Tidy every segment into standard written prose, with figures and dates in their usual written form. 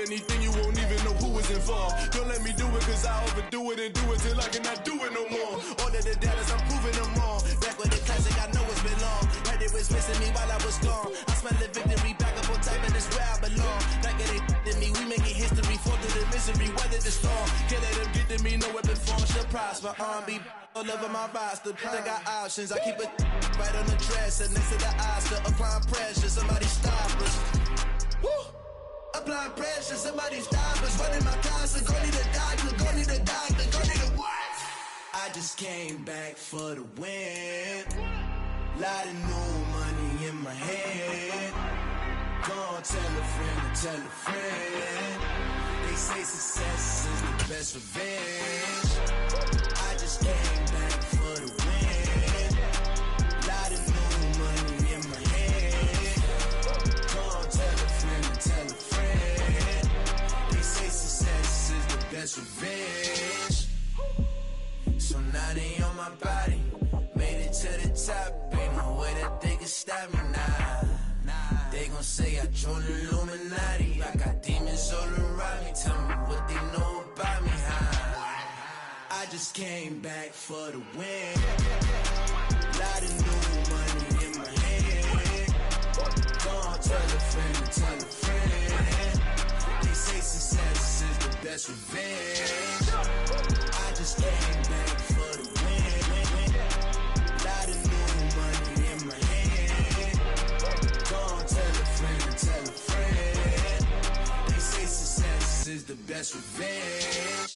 anything, you won't even know who was involved. Don't let me do it, cause I overdo it and do it till I cannot do it no more. All of the doubters, I'm proving them wrong. Back with the classic, I know it's been long. Heard it was missing me while I was gone. I smell the victory, back up on top, and it's where I belong. Like it ain't to me, we making history, fall through the misery, weather the storm. Can't let them get to me, no weapon form should prosper. Be all over my roster, I got options. I keep it right on the dresser, next to the Oscar. Applying pressure, somebody stop us. Woo! Applying pressure, somebody stop us. Running my closet, go need a doctor, go need a doctor, go need a what? I just came back for the win. Lot of new money in my head. Gonna tell a friend to tell a friend. They say success is the best revenge. I just came back for the win. Lot of new money in my head. Gonna tell a friend to tell a friend. They say success is the best revenge. So now they on my body. Made it to the top. Ain't no way that they can stop me now. They gon' say I joined the Illuminati. I got demons all around me. Tell me what they know about me, huh? I just came back for the win. Lot of new money in my head. Gonna tell a friend to tell a friend. They say success is the best revenge. I just came back for the win. Lot of new money in my head. Gonna tell a friend to tell a friend. They say success is the best revenge.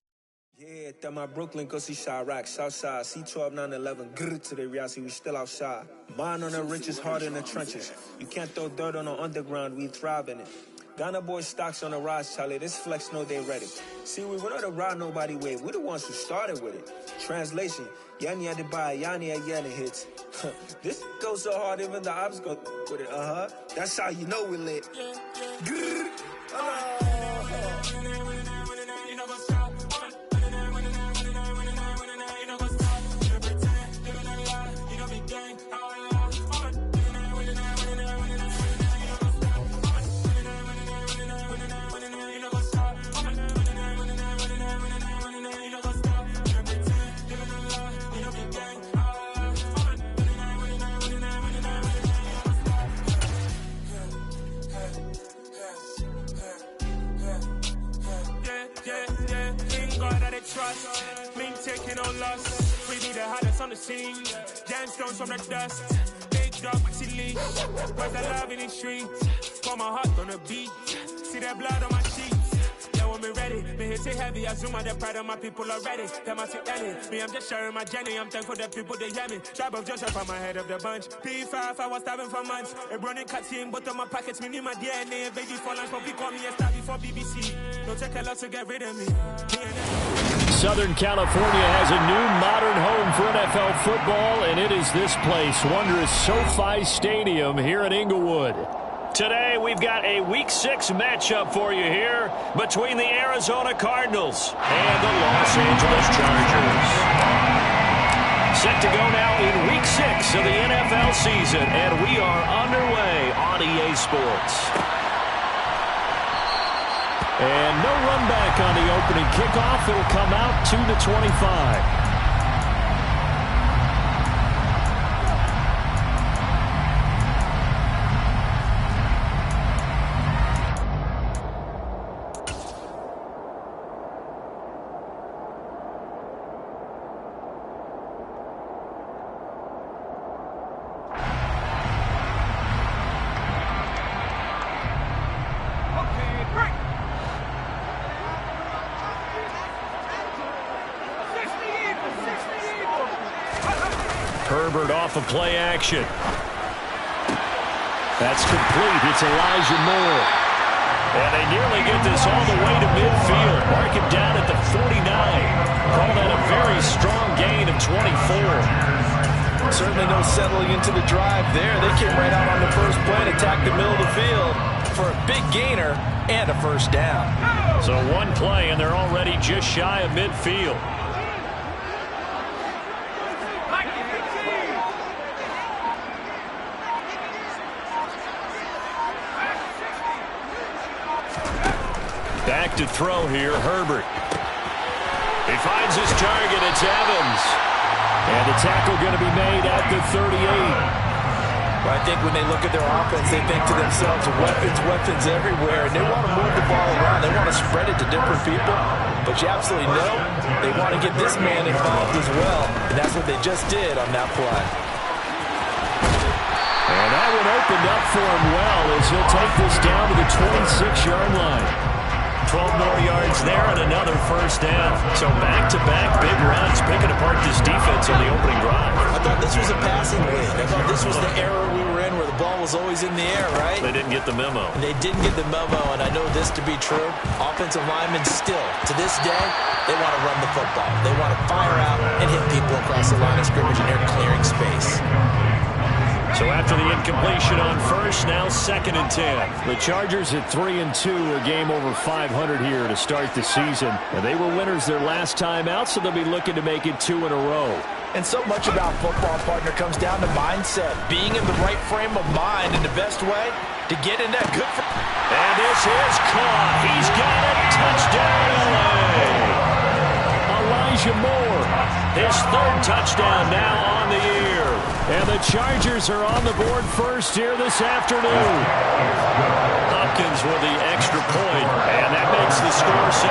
Yeah, that my Brooklyn, go see Chirac, Southside, C12, 911, grrr to the Riasi, we still outside. Mine on the richest, heart in the trenches. You can't throw dirt on the underground, we thrive in it. Ghana boys stocks on the rise, Charlie, this flex know they ready. See, we not to ride nobody wave, we the ones who started with it. Translation, Yanni had to buy, Yanni had Yanni hits. This goes so hard, even the ops go with it, That's how you know we lit. Grrr. Trust, mean taking no loss. We be the hardest on the scene. Gemstones from the dust. Big dog, maxi leash. Where's the love in the streets? Pour my heart on the beat. See that blood on my sheets. Yeah, when me ready, me hit it heavy. I zoom out the pride of my people already. Them I see any. Me, I'm just sharing my journey. I'm thankful that people they hear me. Tribe of Joshua from my head of the bunch. P5, I was starving for months. A running cut in both of my pockets. Me need my DNA. Baby for lunch, but call me a star before BBC. Don't take a lot to get rid of me. Southern California has a new modern home for NFL football, and it is this place, wondrous SoFi Stadium here in Inglewood. Today, we've got a Week 6 matchup for you here between the Arizona Cardinals and the Los Angeles Chargers. Set to go now in Week 6 of the NFL season, and we are underway on EA Sports. And no run back on the opening kickoff. It'll come out 2-25. Herbert off of play action. That's complete. It's Elijah Moore. And they nearly get this all the way to midfield. Mark him down at the 49. Call that a very strong gain of 24. Certainly no settling into the drive there. They came right out on the first play and attacked the middle of the field for a big gainer and a first down. So one play, and they're already just shy of midfield. Back to throw here, Herbert. He finds his target. It's Evans. And the tackle going to be made at the 38. Well, I think when they look at their offense, they think to themselves, weapons everywhere, and they want to move the ball around. They want to spread it to different people, but you absolutely know they want to get this man involved as well, and that's what they just did on that play. And that one opened up for him well as he'll take this down to the 26-yard line. 12 more yards there and another first down. So back-to-back big runs, picking apart this defense on the opening drive. I thought this was a passing league. I thought this was the era we were in where the ball was always in the air, right? They didn't get the memo. They didn't get the memo, and I know this to be true. Offensive linemen still, to this day, they want to run the football. They want to fire out and hit people across the line of scrimmage, and they're clearing space. So after the incompletion on first, now 2nd and 10. The Chargers at 3-2, a game over 500 here to start the season. And they were winners their last time out, so they'll be looking to make it 2 in a row. And so much about football, partner, comes down to mindset. Being in the right frame of mind, and the best way to get in that good. And this is caught. He's got it. Touchdown, LA. Elijah Moore, his 3rd touchdown now on the year. And the Chargers are on the board first here this afternoon. Hopkins with the extra point, and that makes the score 7-0.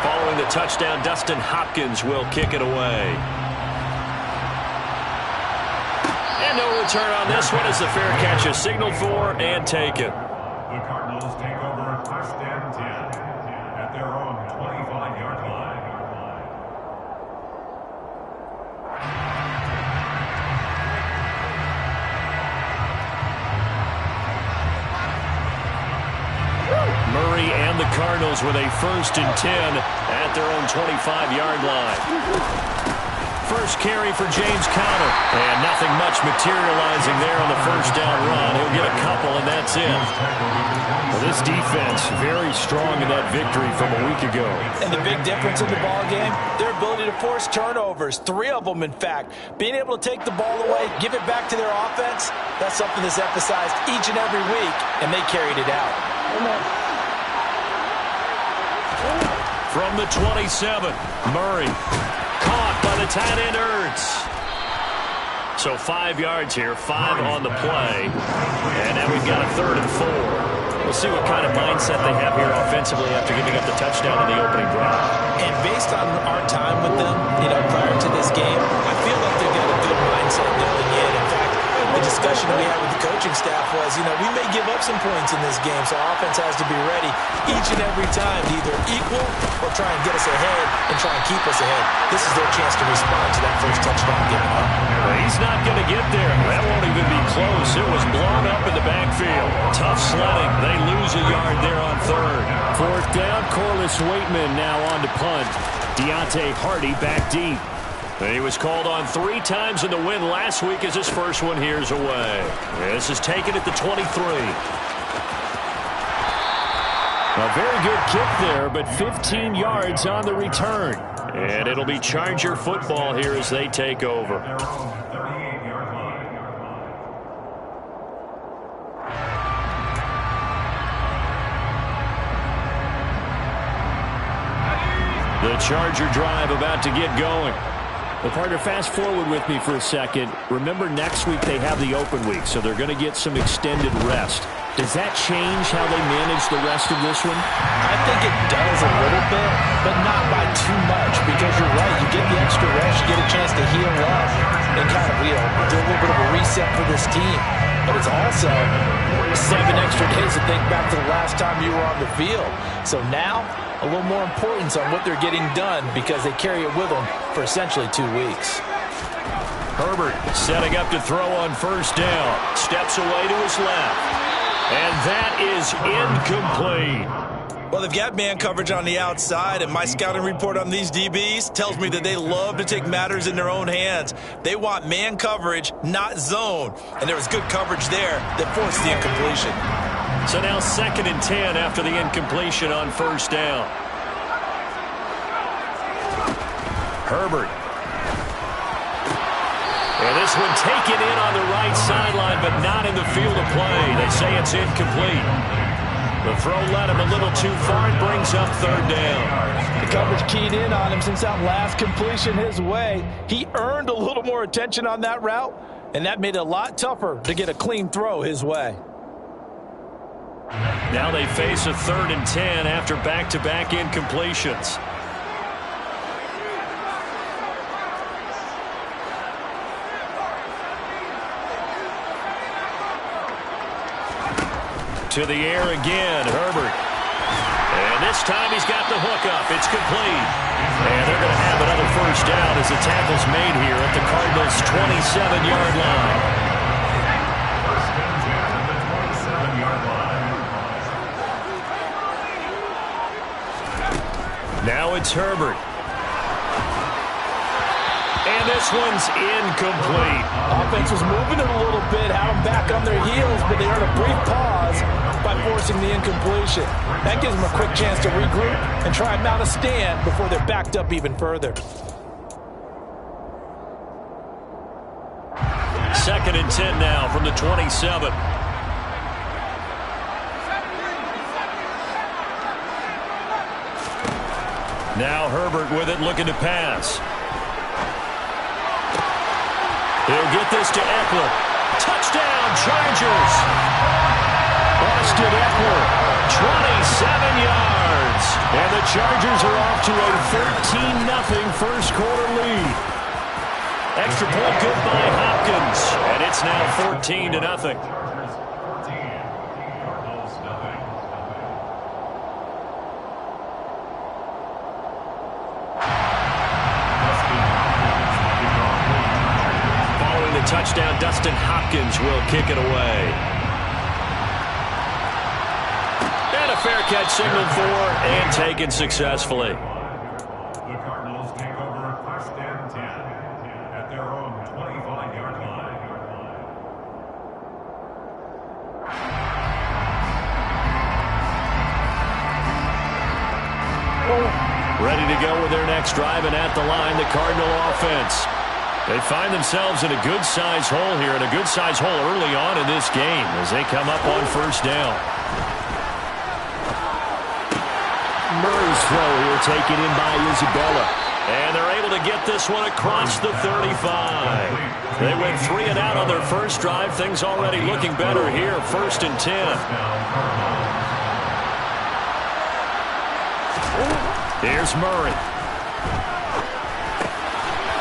Following the touchdown, Dustin Hopkins will kick it away. And no return on this one as the fair catch is signaled for and taken. The Cardinals take over 1st and 10 at their own 25-yard line. Murray and the Cardinals with a 1st and 10 at their own 25-yard line. First carry for James Conner. And nothing much materializing there on the first down run. He'll get a couple, and that's it. Well, this defense very strong in that victory from a week ago. And the big difference in the ball game, their ability to force turnovers. 3 of them, in fact. Being able to take the ball away, give it back to their offense, that's something that's emphasized each and every week, and they carried it out. From the 27, Murray. Caught by the tight end, Ertz. So 5 yards here, 5 on the play. And now we've got a 3rd and 4. We'll see what kind of mindset they have here offensively after giving up the touchdown in the opening drive. And based on our time with them, prior to this game, I feel like they've got a good mindset going in. In fact, the discussion we had with the coaching staff was, we may give up some points in this game, so our offense has to be ready each and every time to either equal or try and get us ahead and try and keep us ahead. This is their chance to respond to that first touchdown given up. Well, he's not going to get there. That won't even be close. It was blown up in the backfield. Tough sledding. They lose a yard there on 3rd. 4th down, Corliss Waitman now on to punt. Deontay Hardy back deep. He was called on 3 times in the win last week as his first one here's away. This is taken at the 23. A very good kick there, but 15 yards on the return. And it'll be Charger football here as they take over. The Charger drive about to get going. Well, partner, fast forward with me for a second. Remember, next week they have the open week, so they're going to get some extended rest. Does that change how they manage the rest of this one? I think it does a little bit, but not by too much, because you're right. You get the extra rest, you get a chance to heal up and kind of, do a little bit of a reset for this team. But it's also 7 extra days to think back to the last time you were on the field. So now, a little more importance on what they're getting done because they carry it with them for essentially 2 weeks. Herbert setting up to throw on first down. Steps away to his left. And that is incomplete. Well, they've got man coverage on the outside, and my scouting report on these DBs tells me that they love to take matters in their own hands. They want man coverage, not zone. And there was good coverage there that forced the incompletion. So now 2nd and 10 after the incompletion on first down. Herbert. And this one taken in on the right sideline, but not in the field of play. They say it's incomplete. The throw led him a little too far and brings up third down. The coverage keyed in on him since that last completion his way. He earned a little more attention on that route, and that made it a lot tougher to get a clean throw his way. Now they face a 3rd and 10 after back-to-back incompletions. To the air again, Herbert. And this time he's got the hook up. It's complete. And they're going to have another first down as the tackle's made here at the Cardinals' 27-yard line. First and 10 at the 27-yard line. Now it's Herbert. And this one's incomplete. Offense was moving it a little bit, had them back on their heels, but they earned a brief pause by forcing the incompletion. That gives them a quick chance to regroup and try and mount a stand before they're backed up even further. 2nd and 10 now from the 27. Now Herbert with it, looking to pass. He'll get this to Eckler. Touchdown, Chargers. Austin Eckler, 27 yards. And the Chargers are off to a 13-0 first quarter lead. Extra point good by Hopkins. And it's now 14-0. Chargers 14, Cardinals nothing. Following the touchdown, Dustin Hopkins will kick it away. And a fair catch signaled for and taken successfully. The Cardinals take over 1st and 10 at their own 25-yard line. Ready to go with their next drive, and at the line, the Cardinal offense. They find themselves in a good-sized hole here, and a good-sized hole early on in this game as they come up on first down. Murray's throw here taken in by Isabella. And they're able to get this one across the 35. They went 3 and out on their first drive. Things already looking better here, 1st and 10. Here's Murray.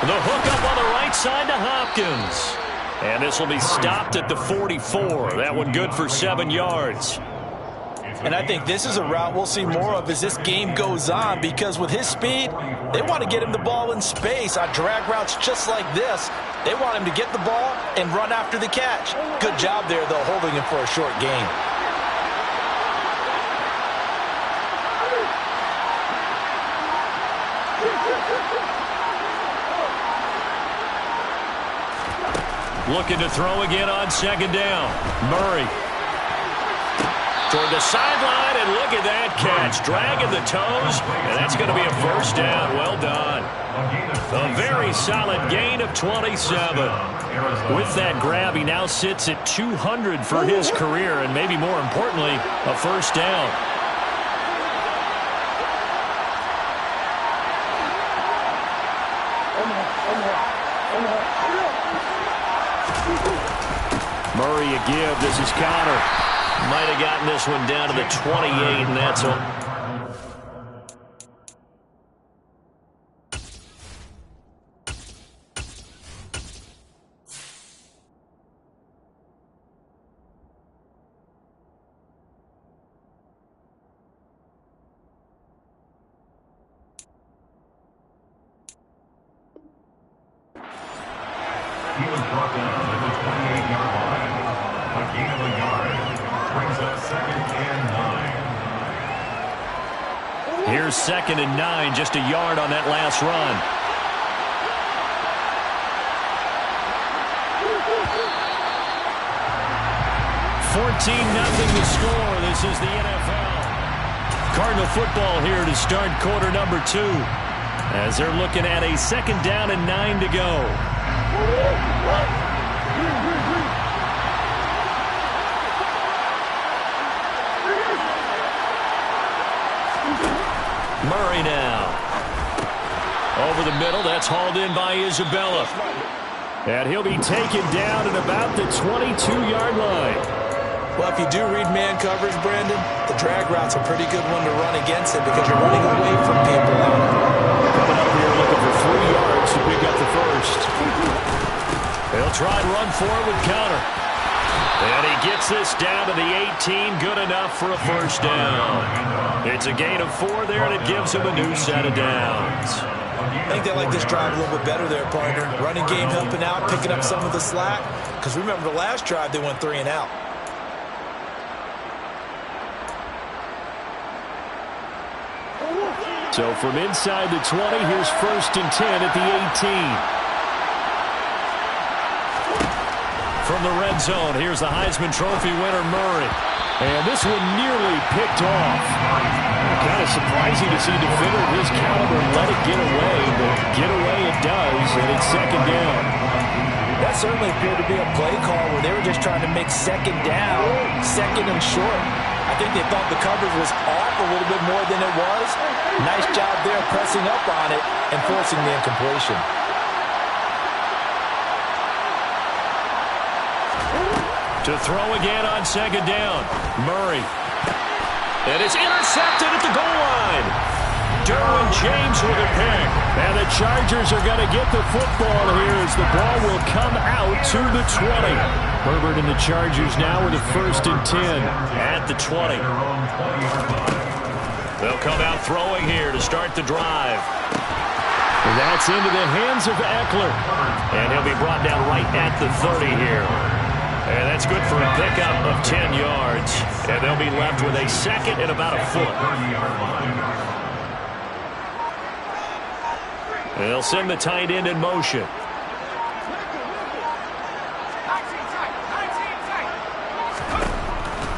The hook up on the right side to Hopkins. And this will be stopped at the 44. That one good for 7 yards. And I think this is a route we'll see more of as this game goes on, because with his speed, they want to get him the ball in space on drag routes just like this. They want him to get the ball and run after the catch. Good job there, though, holding him for a short gain. Looking to throw again on 2nd down. Murray. Toward the sideline, and look at that catch. Dragging the toes, and that's going to be a first down. Well done. A very solid gain of 27. With that grab, he now sits at 200 for his career, and maybe more importantly, a first down. Murray a give. This is Connor. Might have gotten this one down to the 28, and that's all. He was brought down at the 28-yard line. A gain of a yard brings up 2nd and 9. Here's 2nd and 9, just a yard on that last run. (14-0) the score. This is the NFL. Cardinal football here to start quarter number 2. As they're looking at a 2nd down and 9 to go. Murray now. Over the middle, that's hauled in by Isabella. And he'll be taken down at about the 22-yard line. Well, if you do read man coverage, Brandon, the drag route's a pretty good one to run against it because you're running away from people on it. Coming up here looking for 3 yards to pick up the first. He'll try and run forward with counter. And he gets this down to the 18, good enough for a first down. It's a gain of 4 there, and it gives him a new set of downs. I think they like this drive a little bit better there, partner. Running game helping out, picking up some of the slack. Because remember, the last drive, they went 3 and out. So from inside the 20, here's 1st and 10 at the 18. From the red zone, here's the Heisman Trophy winner, Murray. And this one nearly picked off. Kind of surprising to see a defender of his caliber let it get away, but get away it does, and it's 2nd down. That certainly appeared to be a play call where they were just trying to make 2nd down, 2nd and short. I think they thought the coverage was off a little bit more than it was. Nice job there pressing up on it and forcing the incompletion. To throw again on 2nd down. Murray. And it's intercepted at the goal line. Derwin James with a pick. And the Chargers are going to get the football here as the ball will come out to the 20. Herbert and the Chargers now with a 1st and 10 at the 20. They'll come out throwing here to start the drive. And that's into the hands of Eckler. And he'll be brought down right at the 30 here. And that's good for a pickup of 10 yards. And they'll be left with a 2nd and about a foot. They'll send the tight end in motion.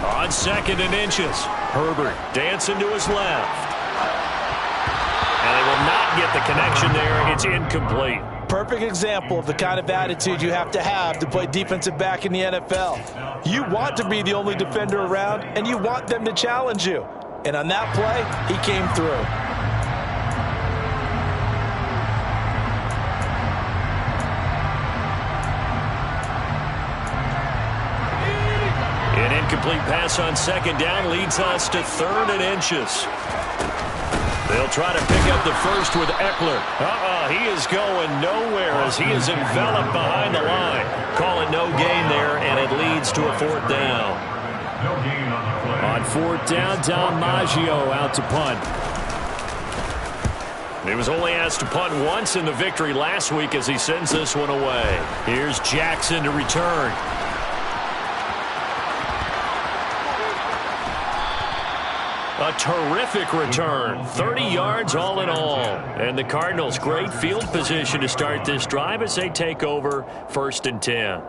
On 2nd and inches. Herbert dancing to his left. And they will not get the connection there. It's incomplete. Perfect example of the kind of attitude you have to play defensive back in the NFL. You want to be the only defender around, and you want them to challenge you. And on that play, he came through. An incomplete pass on 2nd down leads us to 3rd and inches. They'll try to pick up the first with Eckler. He is going nowhere as he is enveloped behind the line. Call it no gain there, and it leads to a 4th down. On 4th down, Dom Maggio out to punt. He was only asked to punt once in the victory last week as he sends this one away. Here's Jackson to return. A terrific return. 30 yards all in all. And the Cardinals, great field position to start this drive as they take over 1st and 10.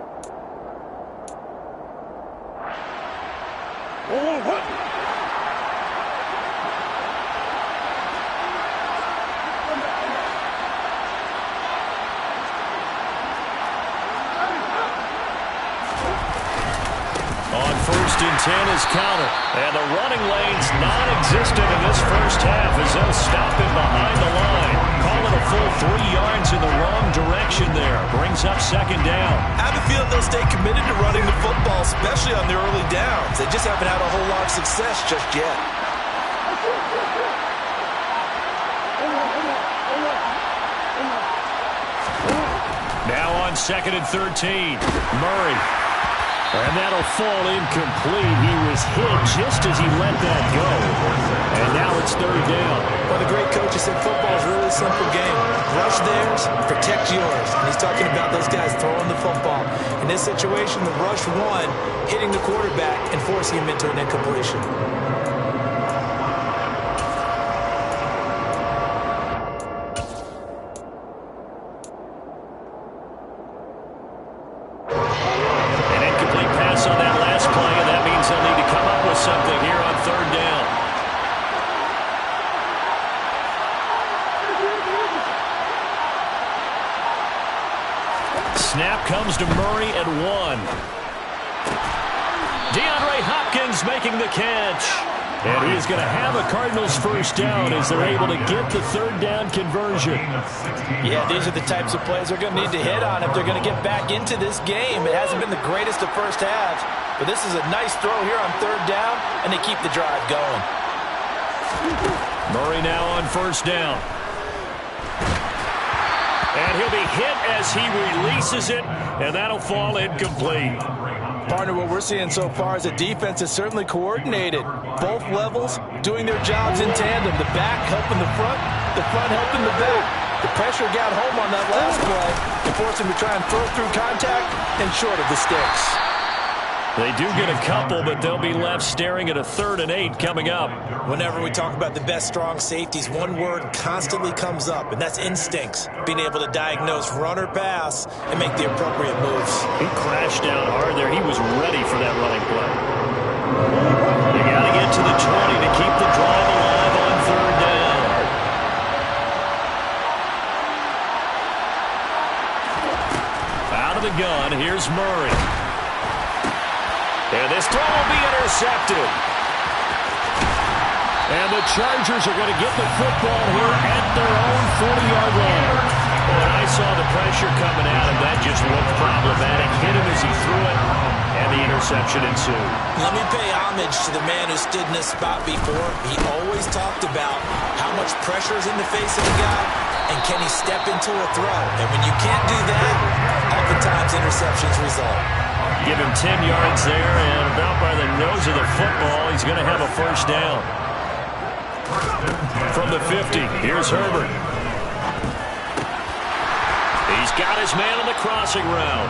On 1st and 10 is counter. And the running lane's non-existent in this first half as they'll stop him behind the line. Call it a full 3 yards in the wrong direction there. Brings up 2nd down. I have a feeling they'll stay committed to running the football, especially on their early downs. They just haven't had a whole lot of success just yet. Now on 2nd and 13. Murray. And that'll fall incomplete. He was hit just as he let that go. And now it's 3rd down. Well, the great coaches said football is a really simple game. Rush theirs, protect yours. And he's talking about those guys throwing the football. In this situation, the rush one, hitting the quarterback and forcing him into an incompletion. Something here on 3rd down. Snap comes to Murray at 1. DeAndre Hopkins making the catch. And he is going to have a Cardinals first down as they're able to get the third down conversion. Yeah, these are the types of plays they're going to need to hit on if they're going to get back into this game. It hasn't been the greatest of first halves, but this is a nice throw here on third down, and they keep the drive going. Murray now on first down. And he'll be hit as he releases it, and that'll fall incomplete. Partner, what we're seeing so far is the defense is certainly coordinated. Both levels doing their jobs in tandem. The back helping the front helping the back. The pressure got home on that last play and forced him to try and throw through contact and short of the sticks. They do get a couple, but they'll be left staring at a 3rd and 8 coming up. Whenever we talk about the best strong safeties, one word constantly comes up, and that's instincts. Being able to diagnose run or pass and make the appropriate moves. He crashed down hard there. He was ready for that running play. They got to get to the 20 to keep the drive alive on 3rd down. Out of the gun, here's Murray. And this throw will be intercepted. And the Chargers are going to get the football here at their own 40-yard line. When I saw the pressure coming at him, that just looked problematic. Hit him as he threw it, and the interception ensued. Let me pay homage to the man who stood in this spot before. He always talked about how much pressure is in the face of the guy, and can he step into a throw. And when you can't do that, oftentimes interceptions result. Give him 10 yards there, and about by the nose of the football, he's going to have a first down. From the 50, here's Herbert. He's got his man on the crossing route.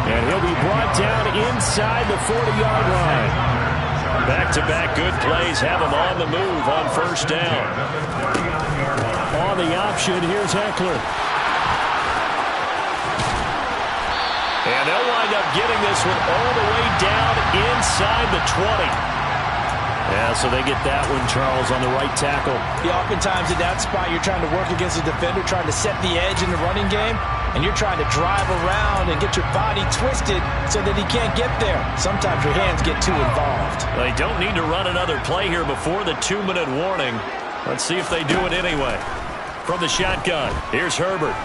And he'll be brought down inside the 40-yard line. Back-to-back good plays have him on the move on first down. On the option, here's Eckler. And they'll wind up getting this one all the way down inside the 20. Yeah, so they get that one, Charles, on the right tackle. Yeah, oftentimes at that spot, you're trying to work against a defender, trying to set the edge in the running game, and you're trying to drive around and get your body twisted so that he can't get there. Sometimes your hands get too involved. They don't need to run another play here before the 2-minute warning. Let's see if they do it anyway. From the shotgun, here's Herbert.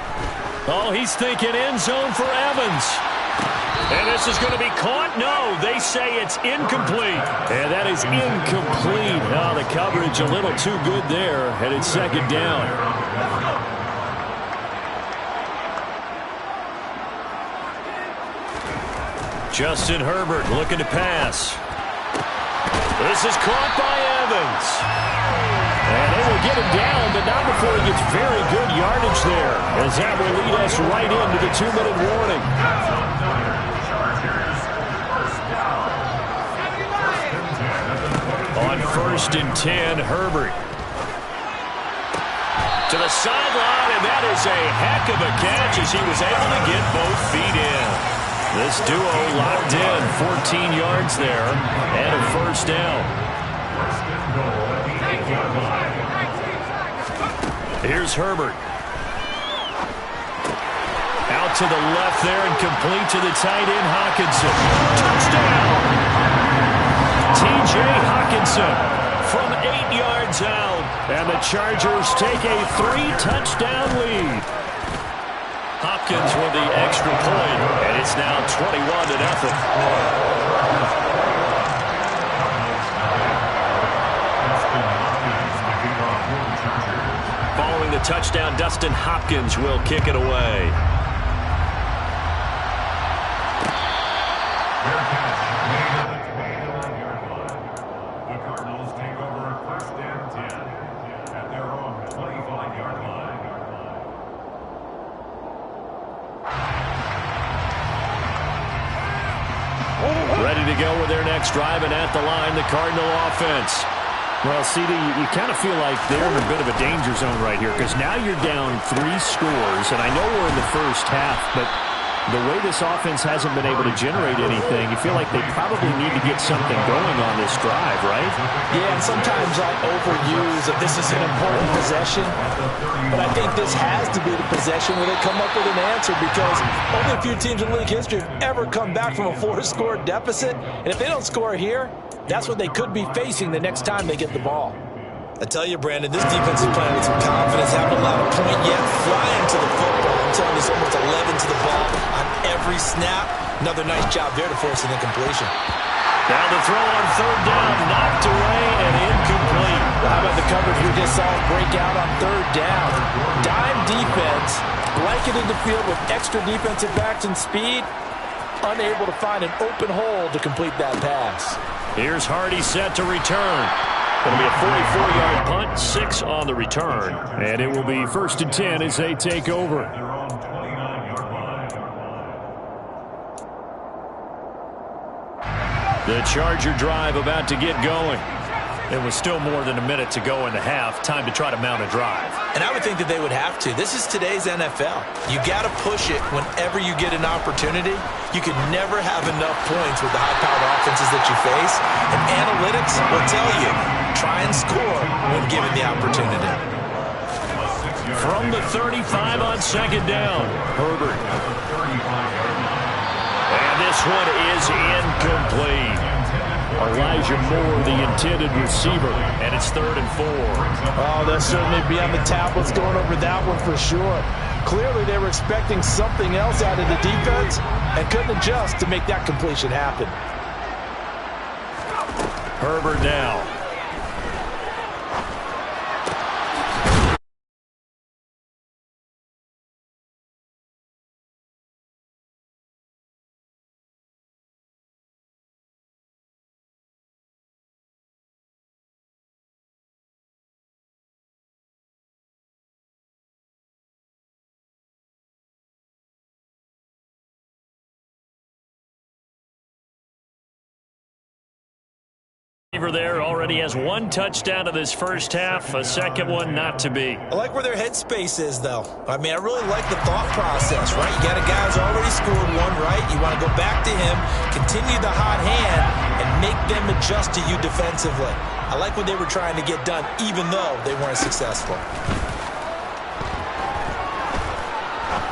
Oh, he's thinking end zone for Evans. And this is going to be caught? No, they say it's incomplete. And that is incomplete. Oh, the coverage a little too good there, and it's second down. Justin Herbert looking to pass. This is caught by Evans. And they will get him down, but not before he gets very good yardage there, as that will lead us right into the 2-minute warning. On 1st and 10, Herbert. To the sideline, and that is a heck of a catch as he was able to get both feet in. This duo locked in, 14 yards there, and a first down. Here's Herbert. Out to the left there and complete to the tight end, Hockenson. Touchdown! T.J. Hockenson from 8 yards out. And the Chargers take a 3-touchdown lead. Hopkins with the extra point, and it's now 21-0. Following the touchdown, Dustin Hopkins will kick it away. The Cardinals take over at 1st and 10 at their own 25-yard line. Ready to go with their next drive, and at the line, the Cardinal offense. Well, CD, you kind of feel like they're in a bit of a danger zone right here, because now you're down 3 scores, and I know we're in the first half, but the way this offense hasn't been able to generate anything, you feel like they probably need to get something going on this drive, right? Yeah, and sometimes I'll overuse that this is an important possession, but I think this has to be the possession where they come up with an answer, because only a few teams in league history have ever come back from a 4-score deficit, and if they don't score here, that's what they could be facing the next time they get the ball. I tell you, Brandon, this defense is playing with some confidence, haven't allowed a point yet, flying to the football. I'm telling you, it's almost 11 to the ball on every snap. Another nice job there to force an incompletion. Now the throw on third down, knocked away and incomplete. Well, how about the coverage we just saw break out on third down? Dime defense, blanketed the field with extra defensive backs and speed, unable to find an open hole to complete that pass. Here's Hardy set to return. Going to be a 44-yard punt, 6 on the return. And it will be 1st and 10 as they take over. The Charger drive about to get going. It was still more than a minute to go in the half. Time to try to mount a drive. And I would think that they would have to. This is today's NFL. You got to push it whenever you get an opportunity. You can never have enough points with the high-powered offenses that you face. And analytics will tell you, try and score when given the opportunity. From the 35 on second down, Herbert. And this one is incomplete. Elijah Moore, the intended receiver, and it's 3rd and 4. Oh, they'll certainly be on the tablets going over that one for sure. Clearly, they were expecting something else out of the defense and couldn't adjust to make that completion happen. Herbert now. There already has 1 touchdown in this first half, a second one not to be. I like where their headspace is, though. I mean, I really like the thought process, right? You got a guy who's already scored one, right? You want to go back to him, continue the hot hand, and make them adjust to you defensively. I like what they were trying to get done, even though they weren't successful.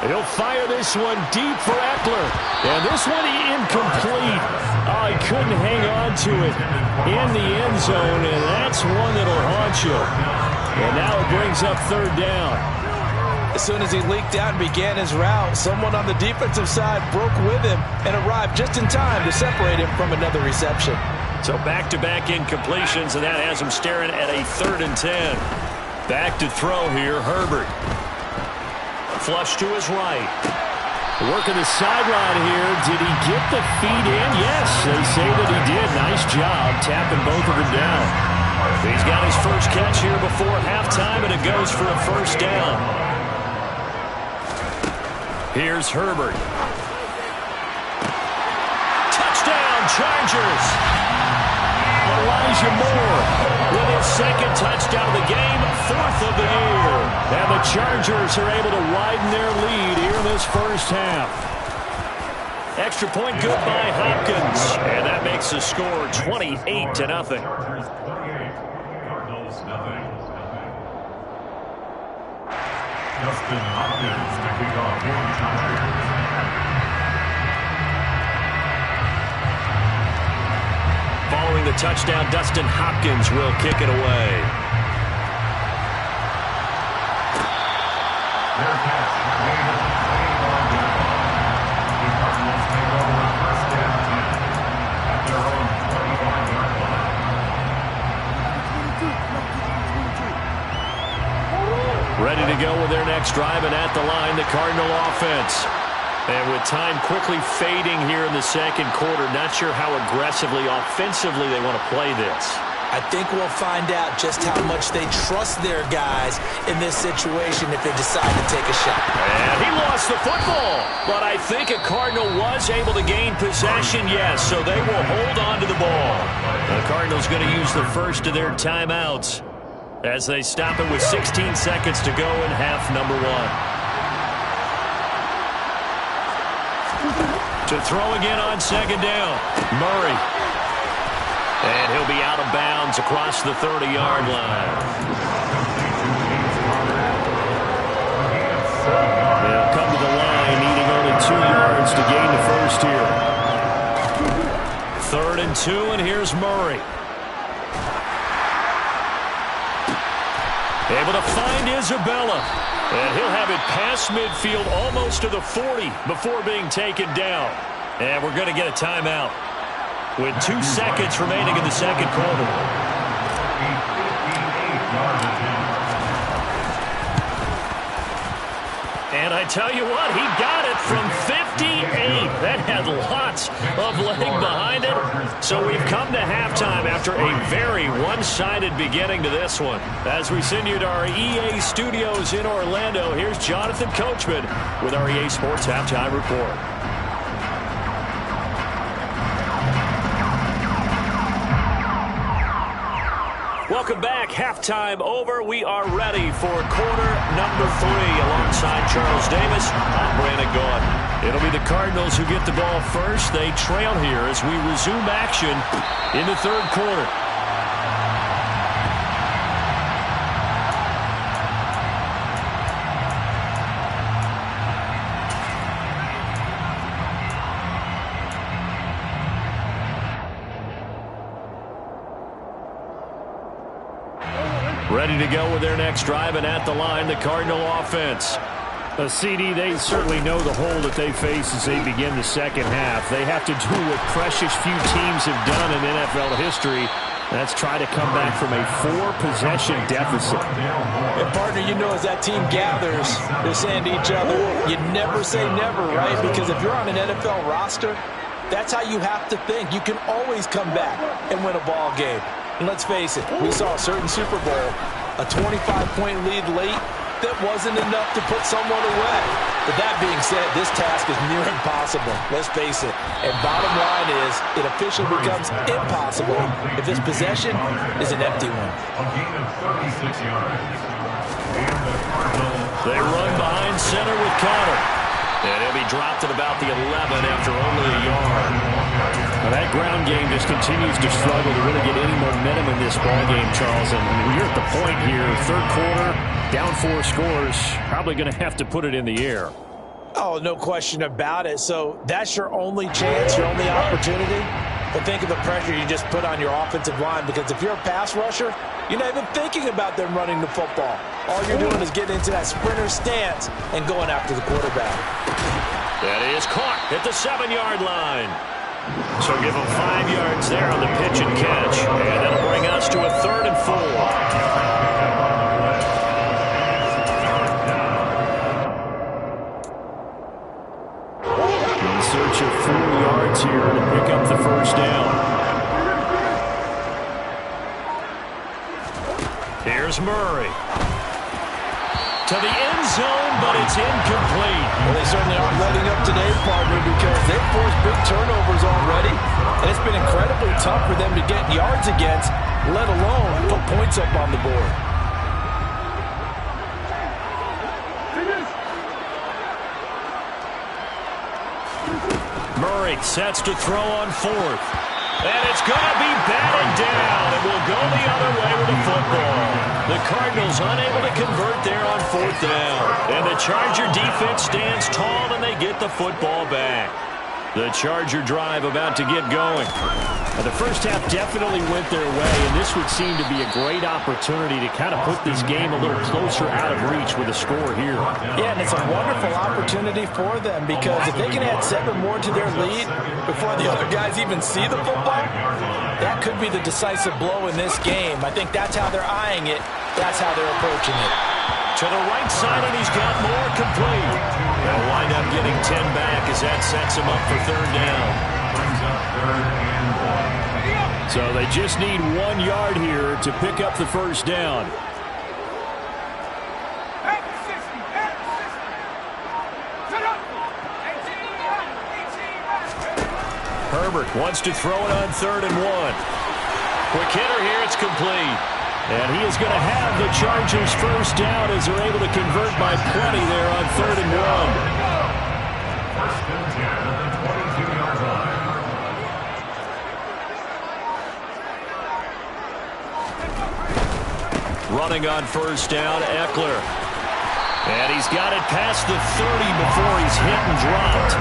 He'll fire this one deep for Eckler. And this one incomplete. Oh, he couldn't hang on to it in the end zone, and that's one that'll haunt you. And now it brings up 3rd down. As soon as he leaked out and began his route, someone on the defensive side broke with him and arrived just in time to separate him from another reception. So back-to-back incompletions, and that has him staring at a 3rd and 10. Back to throw here, Herbert. Flush to his right. Working the sideline here. Did he get the feet in? Yes, they say that he did. Nice job tapping both of them down. He's got his first catch here before halftime, and it goes for a 1st down. Here's Herbert. Touchdown, Chargers. Elijah Moore with his 2nd touchdown of the game, 4th of the year. And the Chargers are able to widen their lead here in this first half. Extra point good by Hopkins. And that makes the score 28-0. Justin Hopkins to kick off for the Chargers. Following the touchdown, Dustin Hopkins will kick it away. Their catch made at the 21-yard line. The Cardinals take over 1st and 10 at their own 21-yard line. Ready to go with their next drive, and at the line, the Cardinal offense. And with time quickly fading here in the second quarter, not sure how aggressively, offensively they want to play this. I think we'll find out just how much they trust their guys in this situation if they decide to take a shot. And he lost the football, but I think a Cardinal was able to gain possession, yes, so they will hold on to the ball. The Cardinals going to use the first of their timeouts as they stop it with 16 seconds to go in half number 1. To throw again on second down. Murray. And he'll be out of bounds across the 30-yard line. They'll come to the line, needing only 2 yards to gain the first here. 3rd and 2, and here's Murray. Able to find Isabella. And he'll have it past midfield almost to the 40 before being taken down. And we're going to get a timeout with 2 seconds remaining in the second quarter. And I tell you what, he got it from 58. That had lots of leg behind it. So we've come to halftime after a very one-sided beginning to this one. As we send you to our EA studios in Orlando, here's Jonathan Coachman with our EA Sports Halftime Report. Welcome back. Halftime over. We are ready for quarter number 3 alongside Charles Davis. I'm Brandon Gaudin. It'll be the Cardinals who get the ball first. They trail here as we resume action in the 3rd quarter. Ready to go with their next drive, and at the line, the Cardinal offense. CD, they certainly know the hole that they face as they begin the second half. They have to do what precious few teams have done in NFL history. That's try to come back from a 4-possession deficit. And partner, you know, as that team gathers, they're saying to each other, you never say never, right? Because if you're on an NFL roster, that's how you have to think. You can always come back and win a ball game. And let's face it, we saw a certain Super Bowl, a 25-point lead late, that wasn't enough to put someone away. But that being said, this task is near impossible. Let's face it. And bottom line is, it officially becomes impossible if this possession is an empty one. They run behind center with Connor. And he'll be dropped at about the 11 after only a yard. Well, that ground game just continues to struggle to really get any momentum in this ball game, Charles. And we're at the point here, 3rd quarter, down 4 scores, probably going to have to put it in the air. Oh, no question about it. So that's your only chance, your only opportunity. But think of the pressure you just put on your offensive line, because if you're a pass rusher, you're not even thinking about them running the football. All you're doing is getting into that sprinter stance and going after the quarterback. That is caught at the 7-yard line. So give them 5 yards there on the pitch and catch. And that'll bring us to a 3rd and 4. In search of 4 yards here to pick up the first down. Here's Murray. To the end zone, but it's incomplete. Well, they certainly aren't letting up today, partner, because they've forced big turnovers already. And it's been incredibly tough for them to get yards against, let alone put points up on the board. Murray sets to throw on 4th. And it's going to be batted down. It will go the other way with the football. The Cardinals unable to convert there on 4th down. And the Charger defense stands tall, and they get the football back. The Charger drive about to get going. Now, the first half definitely went their way, and this would seem to be a great opportunity to kind of put this game a little closer out of reach with a score here. Yeah, and it's a wonderful opportunity for them, because if they can add 7 more to their lead before the other guys even see the football, that could be the decisive blow in this game. I think that's how they're eyeing it. That's how they're approaching it. To the right side, and he's got more complete. They'll wind up getting 10 back as that sets him up for 3rd down. So they just need 1 yard here to pick up the first down. Herbert wants to throw it on 3rd and 1. Quick hitter here, it's complete. And he is going to have the Chargers first down as they're able to convert by plenty there on 3rd and 1. Running on first down, Eckler. And he's got it past the 30 before he's hit and dropped.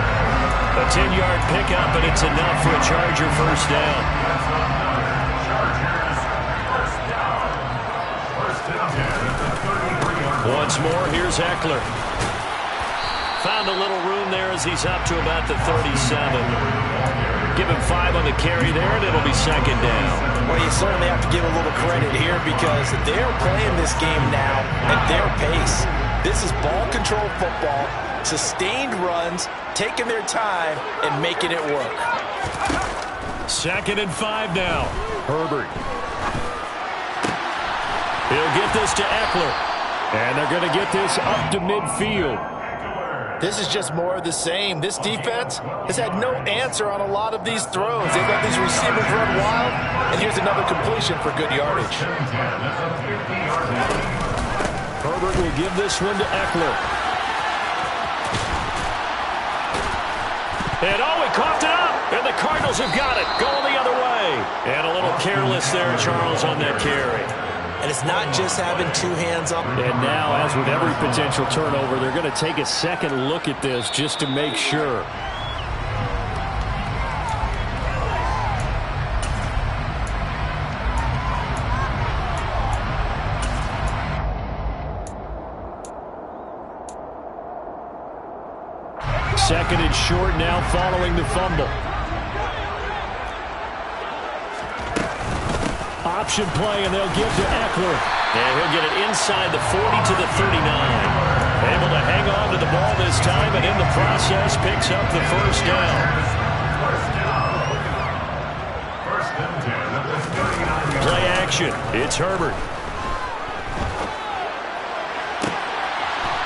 A 10-yard pickup, and it's enough for a Charger first down. Once more, here's Eckler. Found a little room there as he's up to about the 37. Give him 5 on the carry there, and it'll be second down. Well, you certainly have to give a little credit here because they're playing this game now at their pace. This is ball control football, sustained runs, taking their time, and making it work. 2nd and 5 now. Herbert. He'll get this to Eckler. And they're going to get this up to midfield. This is just more of the same. This defense has had no answer on a lot of these throws. They've got these receivers run wild, and here's another completion for good yardage. Herbert will give this one to Eckler. And he coughed it up, and the Cardinals have got it, going the other way. And a little careless there, Charles, on that carry. And it's not just having 2 hands up. And now, as with every potential turnover, they're going to take a second look at this just to make sure. Second and short now following the fumble. Option play, and they'll give to Eckler. And he'll get it inside the 40 to the 39. Able to hang on to the ball this time, and in the process picks up the first down. Play action. It's Herbert.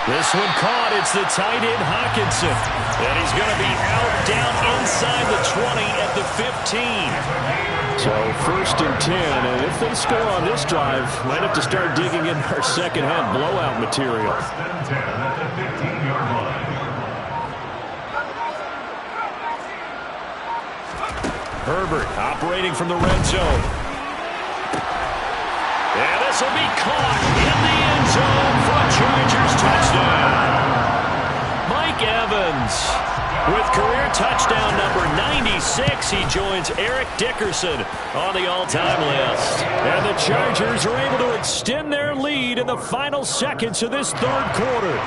This one caught. It's the tight end, Hockenson. And he's going to be out down inside the 20 at the 15. So 1st and 10, and if they score on this drive, might have to start digging in our second half blowout material. Herbert operating from the red zone. And this will be caught in the end zone for a Chargers touchdown. Mike Evans with career touchdown number 96. He joins Eric Dickerson on the all-time list. And the Chargers are able to extend their lead in the final seconds of this 3rd quarter.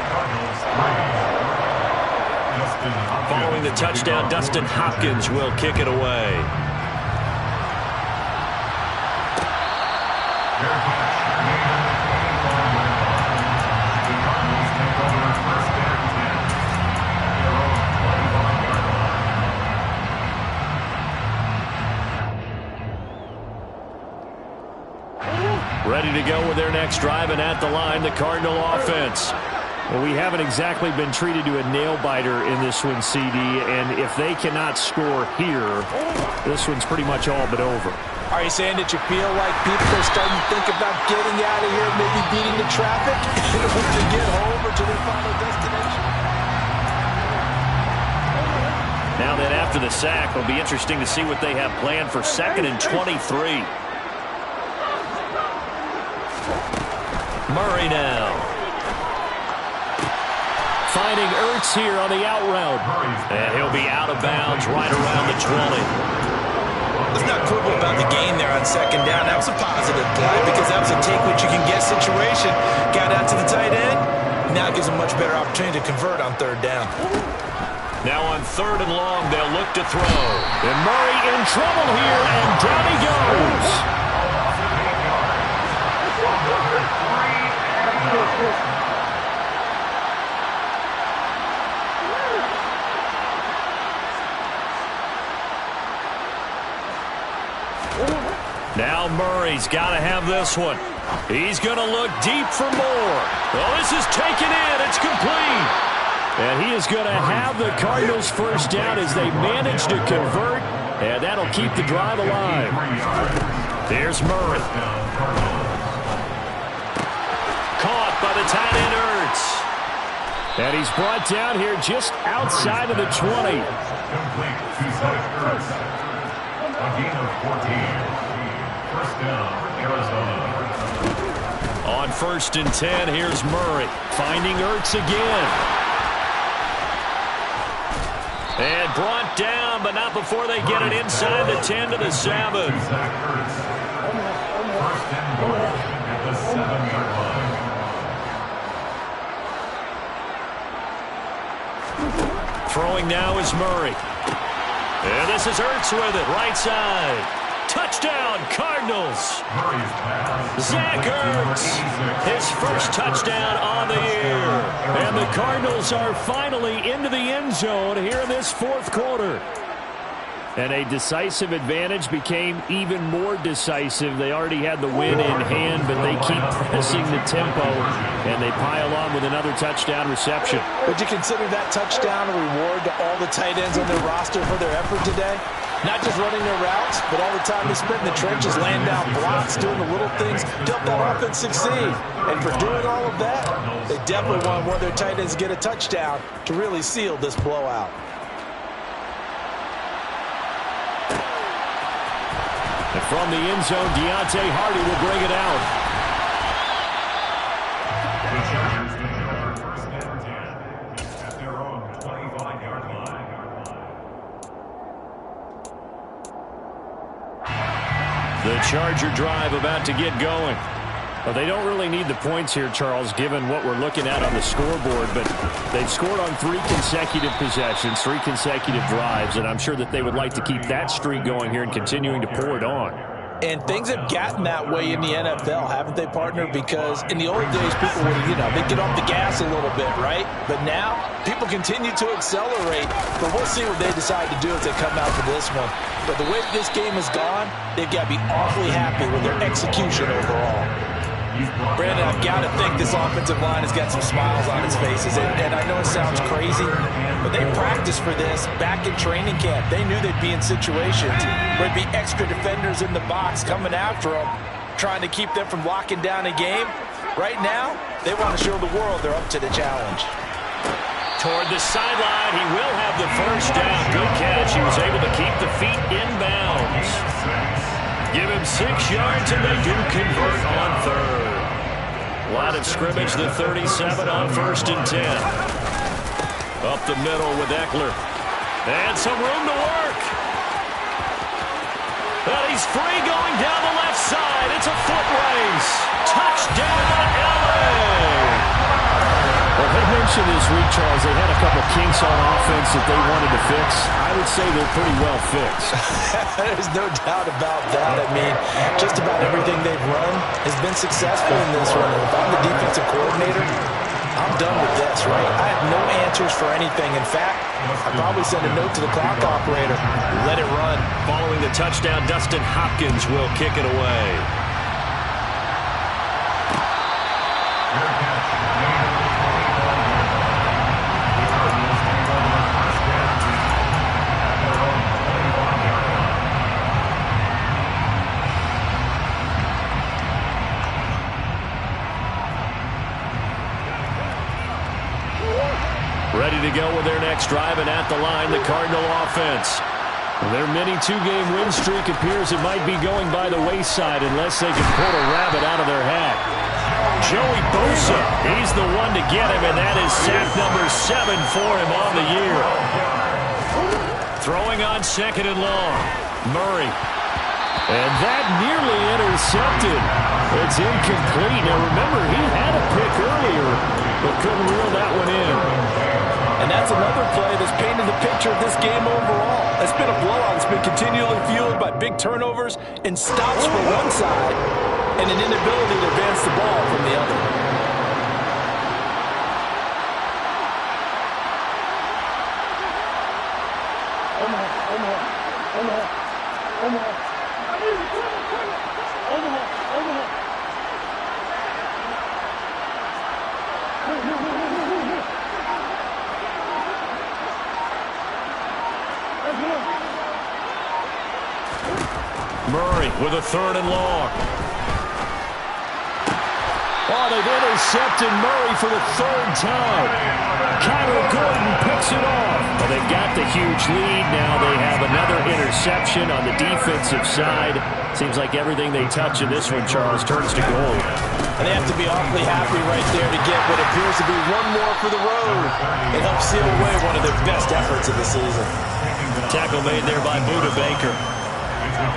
Following the touchdown, Dustin Hopkins will kick it away. Ready to go with their next drive, and at the line, the Cardinal offense. Well, we haven't exactly been treated to a nail-biter in this one, CD, and if they cannot score here, this one's pretty much all but over. Are you saying that you feel like people are starting to think about getting out of here, maybe beating the traffic to get home or to their final destination? Now that after the sack, it'll be interesting to see what they have planned for 2nd and 23. Murray now. Finding Ertz here on the out route. And he'll be out of bounds right around the 20. Let's not quibble about the gain there on 2nd down. That was a positive play because that was a take-what-you-can-get situation. Got out to the tight end. Now it gives them much better opportunity to convert on 3rd down. Now on 3rd and long, they'll look to throw. And Murray in trouble here, and down he goes. Now Murray's got to have this one. He's going to look deep for more. Well, this is taken in. It's complete. And he is going to have the Cardinals first down as they manage to convert, and that'll keep the drive alive. There's Murray. Caught by the tight end Ertz. And he's brought down here just outside of the 20. Complete to Zach Ertz. A gain of 14. First down, Arizona. On 1st and 10, here's Murray. Finding Ertz again. And brought down, but not before they get it inside the 10 to the 7. First and goal at the 7-yard line. Throwing now is Murray. And this is Ertz with it, right side. Touchdown, Cardinals. Zach Ertz, his first touchdown on the year. And the Cardinals are finally into the end zone here in this fourth quarter. And a decisive advantage became even more decisive. They already had the win in hand, but they keep pressing the tempo, and they pile on with another touchdown reception. Would you consider that touchdown a reward to all the tight ends on their roster for their effort today? Not just running their routes, but all the time they spent in the trenches, laying down blocks, doing the little things to help that offense succeed. And for doing all of that, they definitely want one of their tight ends to get a touchdown to really seal this blowout. And from the end zone, Deontay Hardy will bring it out. The Chargers control first and 10 at their own 25-yard line. The Charger drive about to get going. Well, they don't really need the points here, Charles, given what we're looking at on the scoreboard, but they've scored on 3 consecutive possessions, 3 consecutive drives, and I'm sure that they would like to keep that streak going here and continuing to pour it on. And things have gotten that way in the NFL, haven't they, partner? Because in the old days, people would, they'd get off the gas a little bit, right? But now, people continue to accelerate. But we'll see what they decide to do as they come out for this one. But the way this game has gone, they've got to be awfully happy with their execution overall. Brandon, I've got to think this offensive line has got some smiles on its faces. And I know it sounds crazy, but they practiced for this back in training camp. They knew they'd be in situations where there'd be extra defenders in the box coming after them, trying to keep them from locking down a game. Right now, they want to show the world they're up to the challenge. Toward the sideline, he will have the first down. Good catch. He was able to keep the feet in bounds. Give him 6 yards, and they do convert on 3rd. Line of scrimmage, the 37 on 1st and 10. Up the middle with Eckler. And some room to work. And he's free going down the left side. It's a foot race. Touchdown, LA! Well, they mentioned this week, Charles, they had a couple kinks on offense that they wanted to fix. I would say they're pretty well fixed. There's no doubt about that. I mean, just about everything they've run has been successful in this one. If I'm the defensive coordinator, I'm done with this, right? I have no answers for anything. In fact, I'd probably send a note to the clock operator. Let it run. Following the touchdown, Dustin Hopkins will kick it away. Ready to go with their next drive, and at the line, the Cardinal offense. Their mini 2-game win streak appears it might be going by the wayside unless they can pull a rabbit out of their hat. Joey Bosa, he's the one to get him, and that is sack number 7 for him on the year. Throwing on 2nd and long. Murray. And that nearly intercepted. It's incomplete. Now remember, he had a pick earlier, but couldn't reel that one in. And that's another play that's painted the picture of this game overall. It's been a blowout. It's been continually fueled by big turnovers and stops from one side and an inability to advance the ball from the other. Murray with a 3rd and long. Oh, they've intercepted Murray for the third time. Kyler Gordon picks it off. Well, they've got the huge lead. Now they have another interception on the defensive side. Seems like everything they touch in this one, Charles, turns to gold. And they have to be awfully happy right there to get what appears to be one more for the road. It helps seal away one of their best efforts of the season. Tackle made there by Buda Baker.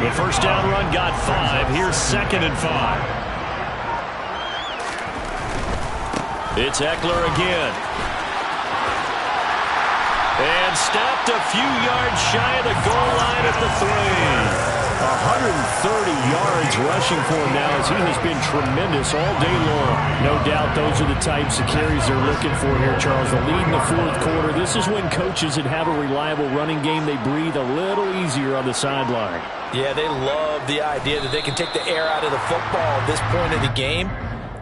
The first down run got 5. Here's 2nd and 5. It's Eckler again. And stopped a few yards shy of the goal line at the 3. 130 yards rushing for him now as he has been tremendous all day long. No doubt those are the types of carries they're looking for here, Charles. The lead in the fourth quarter. This is when coaches that have a reliable running game, they breathe a little easier on the sideline. Yeah, they love the idea that they can take the air out of the football at this point of the game.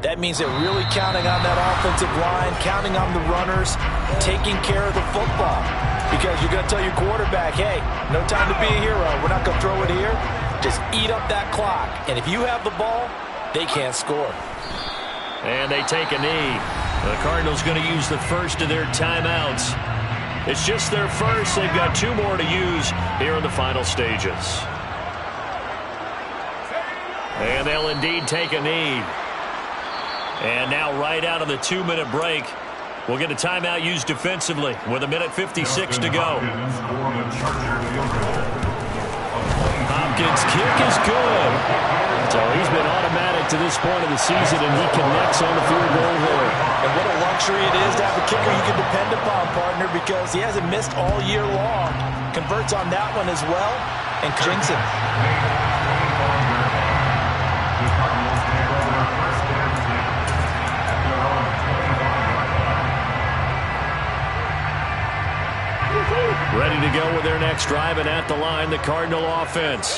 That means they're really counting on that offensive line, counting on the runners, taking care of the football. Because you're going to tell your quarterback, hey, no time to be a hero. We're not going to throw it here. Just eat up that clock. And if you have the ball, they can't score. And they take a knee. The Cardinals going to use the first of their timeouts. It's just their first. They've got 2 more to use here in the final stages. And they'll indeed take a knee. And now right out of the 2-minute break, we'll get a timeout used defensively with 1:56 to go. Hopkins' kick is good. So he's been automatic to this point of the season, and he connects on the field goal there. And what a luxury it is to have a kicker you can depend upon, partner, because he hasn't missed all year long. Converts on that one as well, and jinx it. Ready to go with their next drive, and at the line, the Cardinal offense.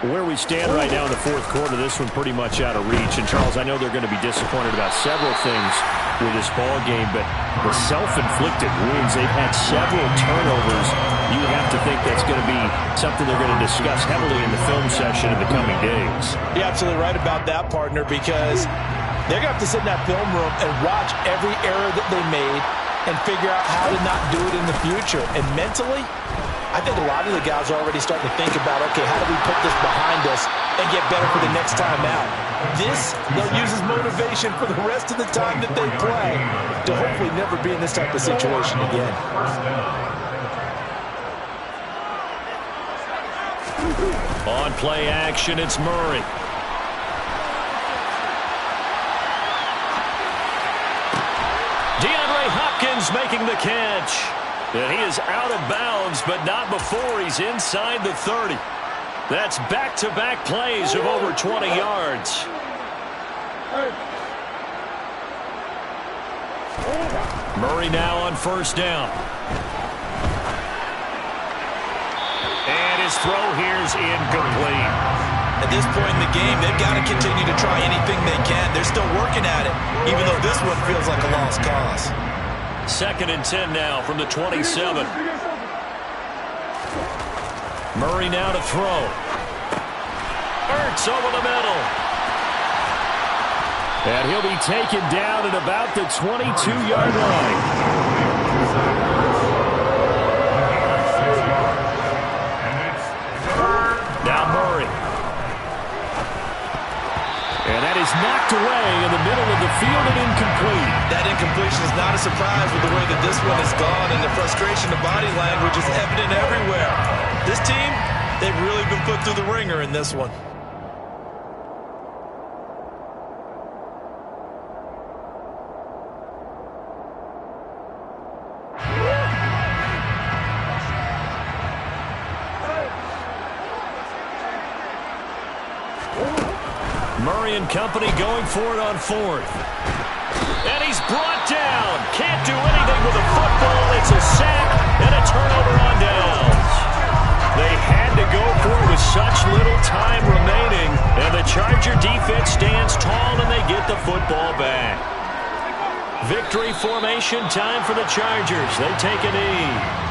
Where we stand right now in the fourth quarter, this one pretty much out of reach. And, Charles, I know they're going to be disappointed about several things with this ball game, but the self-inflicted wounds, they've had several turnovers. You have to think that's going to be something they're going to discuss heavily in the film session in the coming days. You're absolutely right about that, partner, because they're going to have to sit in that film room and watch every error that they made and figure out how to not do it in the future. And mentally, I think a lot of the guys are already starting to think about, okay, how do we put this behind us and get better for the next time out? This, they'll use as motivation for the rest of the time that they play to hopefully never be in this type of situation again. On play action, it's Murray. Hopkins making the catch. And he is out of bounds, but not before he's inside the 30. That's back-to-back plays of over 20 yards. Murray now on first down. And his throw here is incomplete. At this point in the game, they've got to continue to try anything they can. They're still working at it, even though this one feels like a lost cause. 2nd and 10 now from the 27. Murray now to throw. Ertz over the middle. And he'll be taken down at about the 22-yard line. Now Murray. And that is knocked away in the middle of the field and incomplete. That incompletion is not a surprise with the way that this one has gone, and the frustration of body language is evident everywhere. This team, they've really been put through the ringer in this one. Murray and company going for it on 4th. And he's brought down. Can't do anything with the football. It's a sack and a turnover on downs. They had to go for it with such little time remaining. And the Charger defense stands tall and they get the football back. Victory formation time for the Chargers. They take a knee.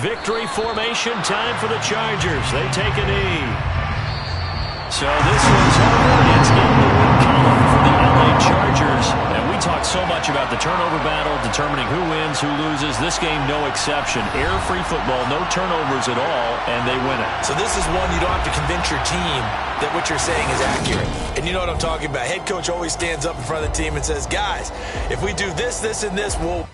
Victory formation time for the Chargers. They take a knee. So this one's over. It's in the win column for the LA Chargers. And we talk so much about the turnover battle, determining who wins, who loses. This game, no exception. Air-free football, no turnovers at all, and they win it. So this is one you don't have to convince your team that what you're saying is accurate. And you know what I'm talking about. Head coach always stands up in front of the team and says, guys, if we do this, this, and this, we'll